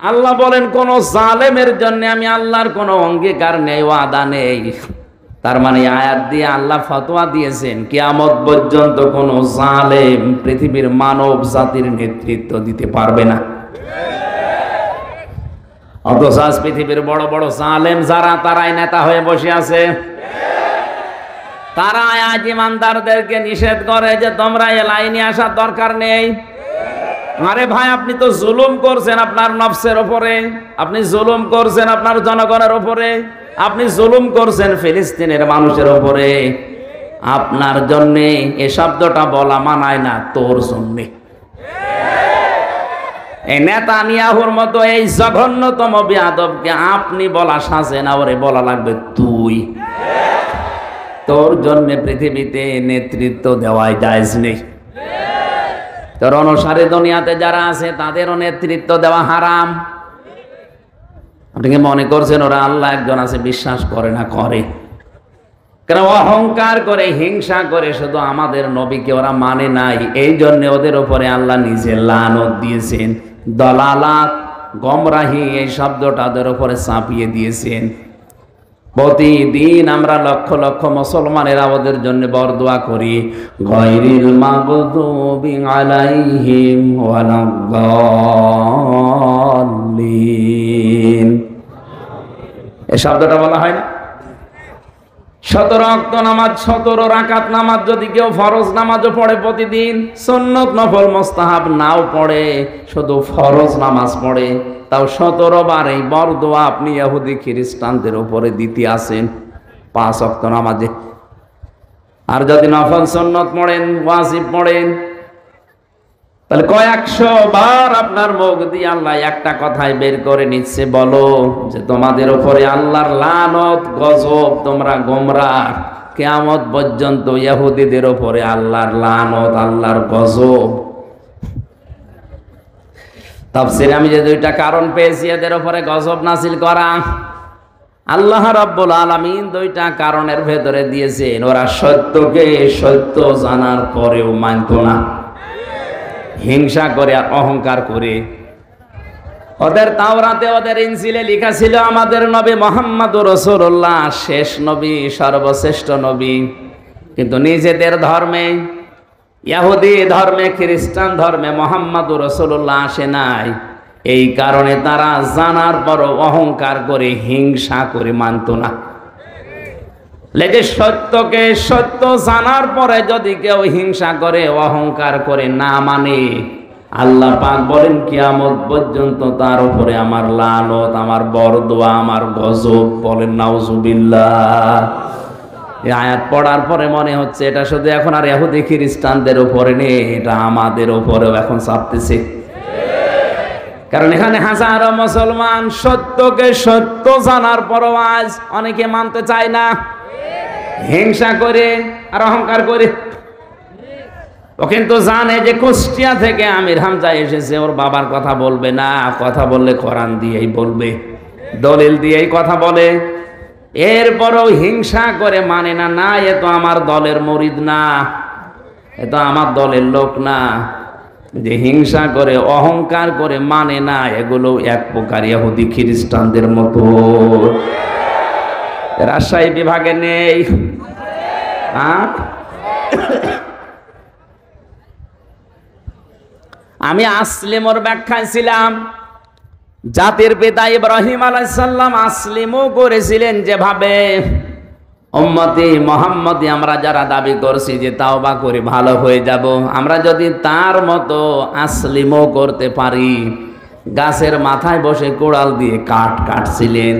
আল্লাহ বলেন কোন জালেমের জন্য আমি আল্লাহর কোনো অঙ্গীকার নেই, ওয়াদা নেই। তার মানে আয়াত দিয়ে আল্লাহ ফতোয়া দিয়েছেন কিয়ামত পর্যন্ত কোন জালেম পৃথিবীর মানব জাতির নেতৃত্ব দিতে পারবে না। অথচ আজ পৃথিবীর বড় বড় জালেম যারা, তারাই নেতা হয়ে বসে আছে। তারা আজ ইমানদারদেরকে নিষেধ করে যে তোমরা এ লাইনে আসার দরকার নেই। আরে ভাই, আপনি তো জুলুম করছেন আপনার নফসের উপরে, আপনি জুলুম করছেন আপনার জনগণের উপরে, আপনি জুলুম করছেন ফিলিস্তিনের মানুষের উপরে। আপনার জন্যে এ শব্দটা বলা মানায় না, তোর জন্যে। এই নেতানিয়াহুর মতো এই জঘন্যতম বেয়াদবকে আপনি বলা সাজে না, ওরে বলা লাগবে তুই। তোর জন্য পৃথিবীতে নেতৃত্ব দেওয়াই জায়েজ নেই। তোর অনুসারী দুনিয়াতে যারা আছে তাদেরও নেতৃত্ব দেওয়া হারাম। আপনি কি মনে করছেন ওরা আল্লাহ একজন আছে বিশ্বাস করে না? করে। কেন? অহংকার করে, হিংসা করে শুধু আমাদের নবীকে ওরা মানে নাই। এই জন্য ওদের উপরে আল্লাহ নিজে লানত দিয়েছেন। দলালাত, গমরাহি এই শব্দটা ওদের উপরে চাপিয়ে দিয়েছেন। প্রতিদিন আমরা লক্ষ লক্ষ মুসলমানেরা ওদের জন্য বরদোয়া করি, গায়রিল মাগদুবি আলাইহিম ওয়ালাদ-দাল্লিন। এই শব্দটা বলা হয় না? 17 ওয়াক্ত নামাজ, 17 রাকাত নামাজ যদি কেউ ফরজ নামাজও পড়ে প্রতিদিন, সুন্নত নফল মুস্তাহাব নাও পড়ে, শুধু ফরজ নামাজ পড়ে, তাও 17 বার এই বরদোয়া আপনি ইহুদি খ্রিস্টানদের উপরে দিতে আসেন 5 ওয়াক্ত নামাজে। আর যদি নফল সুন্নত পড়েন, ওয়াজিব পড়েন, তাহলে কয়েকশো বার আপনার মুখ দিয়ে আল্লাহ একটা কথাই বের করে নিচ্ছে, বলো যে তোমাদের উপরে আল্লাহর লানত, গজব, তোমরা গোমরাহ। কিয়ামত পর্যন্ত ইহুদিদের উপরে আল্লাহর লানত, আল্লাহর গজব। তাফসীরে আমি যে 2টা কারণ পেয়েছি এদের উপরে গজব নাযিল করা, আল্লাহ রাব্বুল আলামিন 2টা কারণের ভেতরে দিয়েছেন। ওরা সত্যকে সত্য জানার পরেও মানত না, হিংসা করে আর অহংকার করে। ওদের তাওরাতে, ওদের ইনজিলে লেখা ছিল আমাদের নবী মুহাম্মদুর রাসূলুল্লাহ শেষ নবী, সর্বশ্রেষ্ঠ নবী। কিন্তু নিজেদের ধর্মে, ইহুদি ধর্মে, খ্রিস্টান ধর্মে মুহাম্মদুর রাসূলুল্লাহ আসে নাই। এই কারণে তারা জানার পরও অহংকার করে, হিংসা করে মানত না। লেগে সত্যকে সত্য জানার পরে যদি কেউ হিংসা করে, অহংকার করে, না মানে, আল্লাহ পাক বলেন কিয়ামত পর্যন্ত তার উপরে আমার লানত, আমার বরদোয়া, আমার গজব। বলেন নাউজুবিল্লাহ। এই আয়াত পড়ার পরে মনে হচ্ছে এটা শুধু এখন আর ইহুদি খ্রিস্টানদের উপরে নেই, এটা আমাদের উপরেও এখন চাপতেছে। কারণ এখানে হাজারো মুসলমান সত্যকে সত্য জানার পরও আজ অনেকে মানতে চায় না, হিংসা করে আর অহংকার করে। ও কিন্তু জানে যে কুষ্টিয়া থেকে আমির হামজা এসেছে, ওর বাবার কথা বলবে না, কথা বললে কোরআন দিয়েই বলবে, দলিল দিয়েই কথা বলে। এরপরও হিংসা করে মানে না, না এ তো আমার দলের মুরিদ না, এ তো আমার দলের লোক না। যে হিংসা করে, অহংকার করে মানে না, এগুলো এক প্রকার ইহুদি খ্রিস্টানদের মতো। রাজশাহী বিভাগে নেই। আমি আসলিমর ব্যাখ্যায় ছিলাম। জাতির পিতা ইব্রাহিম আলাইহিস সালাম আসলিমও করেছিলেন যেভাবে। উম্মতি মুহাম্মদি আমরা যারা দাবি করছি যে তাওবা করে ভালো হয়ে যাব, আমরা যদি তার মতো আসলিমও করতে পারি। গাছের মাথায় বসে কোড়াল দিয়ে কাঠ কাটছিলেন।